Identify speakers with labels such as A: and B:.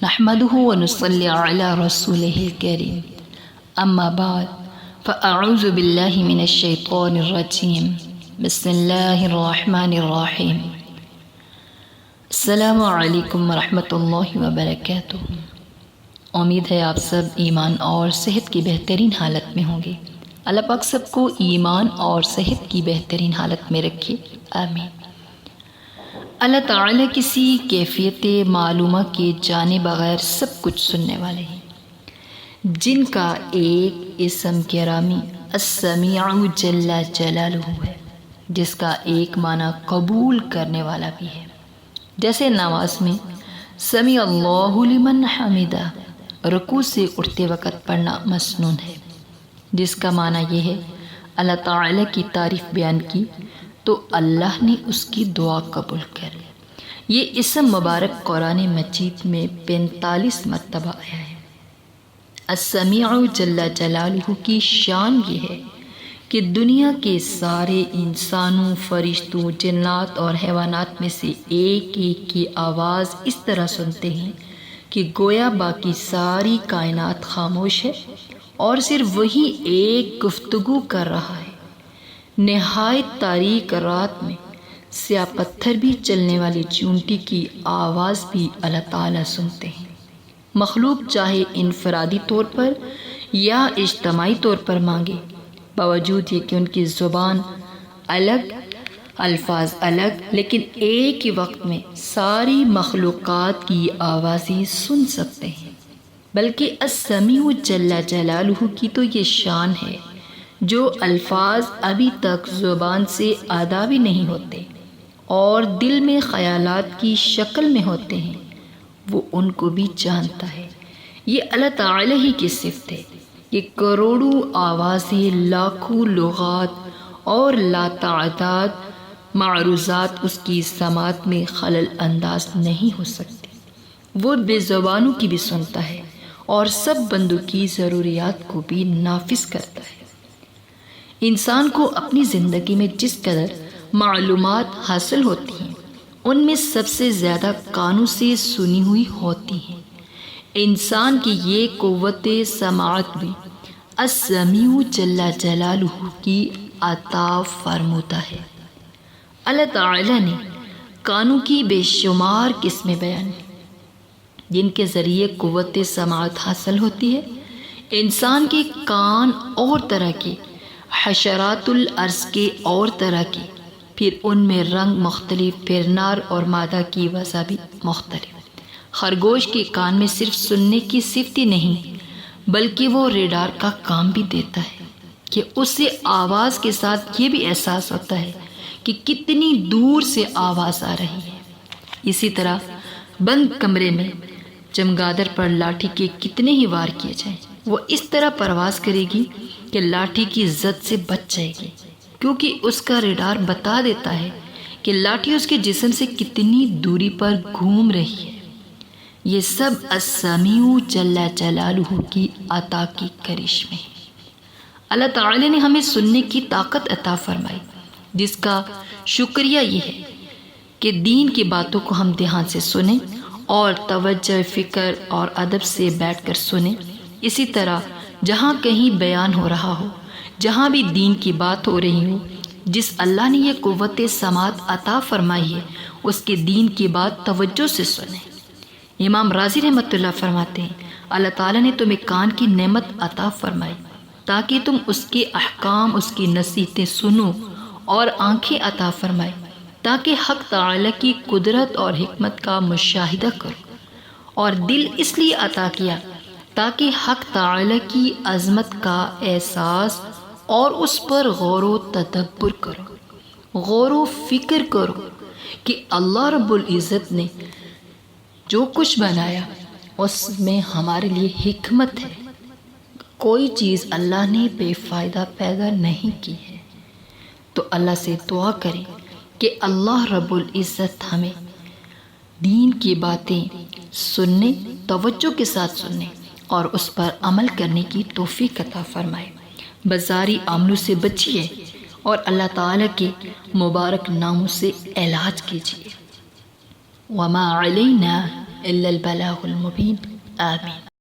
A: نحمده ونصلي على رسوله الكريم اما بعد فاعوذ بالله من الشیطان الرجیم بسم اللہ الرحمن الرحیم السلام علیکم ورحمۃ اللہ وبرکاتہ۔ امید ہے آپ سب ایمان اور صحت کی بہترین حالت میں ہوں گے۔ اللہ پاک سب کو ایمان اور صحت کی بہترین حالت میں رکھے، آمین۔ اللہ تعالیٰ کسی کیفیت معلومہ کے جانے بغیر سب کچھ سننے والے ہیں، جن کا ایک اسم گرامی السمیع جل جلالہ ہے، جس کا ایک معنی قبول کرنے والا بھی ہے۔ جیسے نماز میں سمیع اللہ لمن حمدہ رکوع سے اٹھتے وقت پڑھنا مسنون ہے، جس کا معنی یہ ہے اللہ تعالیٰ کی تعریف بیان کی تو اللہ نے اس کی دعا قبول کر لی۔ یہ اسم مبارک قرآن مجید میں 45 مرتبہ آیا ہے۔ السمیع جل جلالہ کی شان یہ ہے کہ دنیا کے سارے انسانوں، فرشتوں، جنات اور حیوانات میں سے ایک ایک کی آواز اس طرح سنتے ہیں کہ گویا باقی ساری کائنات خاموش ہے اور صرف وہی ایک گفتگو کر رہا ہے۔ نہایت تاریک رات میں سیاہ پتھر بھی چلنے والی چونٹی کی آواز بھی اللہ تعالیٰ سنتے ہیں۔ مخلوق چاہے انفرادی طور پر یا اجتماعی طور پر مانگے، باوجود یہ کہ ان کی زبان الگ، الفاظ الگ، لیکن ایک ہی وقت میں ساری مخلوقات کی آوازیں سن سکتے ہیں۔ بلکہ السمیع جل جلالہ کی تو یہ شان ہے، جو الفاظ ابھی تک زبان سے ادا بھی نہیں ہوتے اور دل میں خیالات کی شکل میں ہوتے ہیں، وہ ان کو بھی جانتا ہے۔ یہ اللہ تعالیٰ ہی کی صفت ہے۔ یہ کروڑوں آوازیں، لاکھوں لغات اور لاتعداد معروضات اس کی سماعت میں خلل انداز نہیں ہو سکتی۔ وہ بے زبانوں کی بھی سنتا ہے اور سب بندوں کی ضروریات کو بھی نافذ کرتا ہے۔ انسان کو اپنی زندگی میں جس قدر معلومات حاصل ہوتی ہیں، ان میں سب سے زیادہ کانوں سے سنی ہوئی ہوتی ہیں۔ انسان کی یہ قوت سماعت بھی السمیع جل جلالہ کی عطا فرمودہ ہے۔ اللہ تعالیٰ نے کانوں کی بے شمار قسمیں بیان کی، جن کے ذریعے قوت سماعت حاصل ہوتی ہے۔ انسان کے کان اور طرح کے، حشرات الارض کے اور طرح کے، پھر ان میں رنگ مختلف، پھر نر اور مادہ کی وجہ بھی مختلف۔ خرگوش کے کان میں صرف سننے کی صفت ہی نہیں، بلکہ وہ ریڈار کا کام بھی دیتا ہے کہ اس سے آواز کے ساتھ یہ بھی احساس ہوتا ہے کہ کتنی دور سے آواز آ رہی ہے۔ اسی طرح بند کمرے میں چمگادڑ پر لاٹھی کے کتنے ہی وار کیے جائیں، وہ اس طرح پرواز کرے گی کہ لاٹھی کی زد سے بچ جائے گی، کیونکہ اس کا ریڈار بتا دیتا ہے کہ لاٹھی اس کے جسم سے کتنی دوری پر گھوم رہی ہے۔ یہ سب السمیع جل جلالہ کی عطا کی کرشمے ہیں۔ اللہ تعالی نے ہمیں سننے کی طاقت عطا فرمائی، جس کا شکریہ یہ ہے کہ دین کی باتوں کو ہم دھیان سے سنیں اور توجہ، فکر اور ادب سے بیٹھ کر سنیں۔ اسی طرح جہاں کہیں بیان ہو رہا ہو، جہاں بھی دین کی بات ہو رہی ہو، جس اللہ نے یہ قوت سماعت عطا فرمائی ہے، اس کے دین کی بات توجہ سے سنیں۔ امام رازی رحمۃ اللہ فرماتے ہیں، اللہ تعالیٰ نے تمہیں کان کی نعمت عطا فرمائی تاکہ تم اس کے احکام، اس کی نصیحتیں سنو، اور آنکھیں عطا فرمائی تاکہ حق تعالیٰ کی قدرت اور حکمت کا مشاہدہ کرو، اور دل اس لیے عطا کیا تاکہ حق تعالیٰ کی عظمت کا احساس اور اس پر غور و تدبر کرو، غور و فکر کرو کہ اللہ رب العزت نے جو کچھ بنایا اس میں ہمارے لیے حکمت ہے۔ کوئی چیز اللہ نے بے فائدہ پیدا نہیں کی ہے۔ تو اللہ سے دعا کریں کہ اللہ رب العزت ہمیں دین کی باتیں سننے، توجہ کے ساتھ سننے اور اس پر عمل کرنے کی توفیق عطا فرمائے۔ بازاری عملوں سے بچیے اور اللہ تعالیٰ کے مبارک ناموں سے علاج کیجیے۔ وما علینا إلا البلاغ المبين آمين.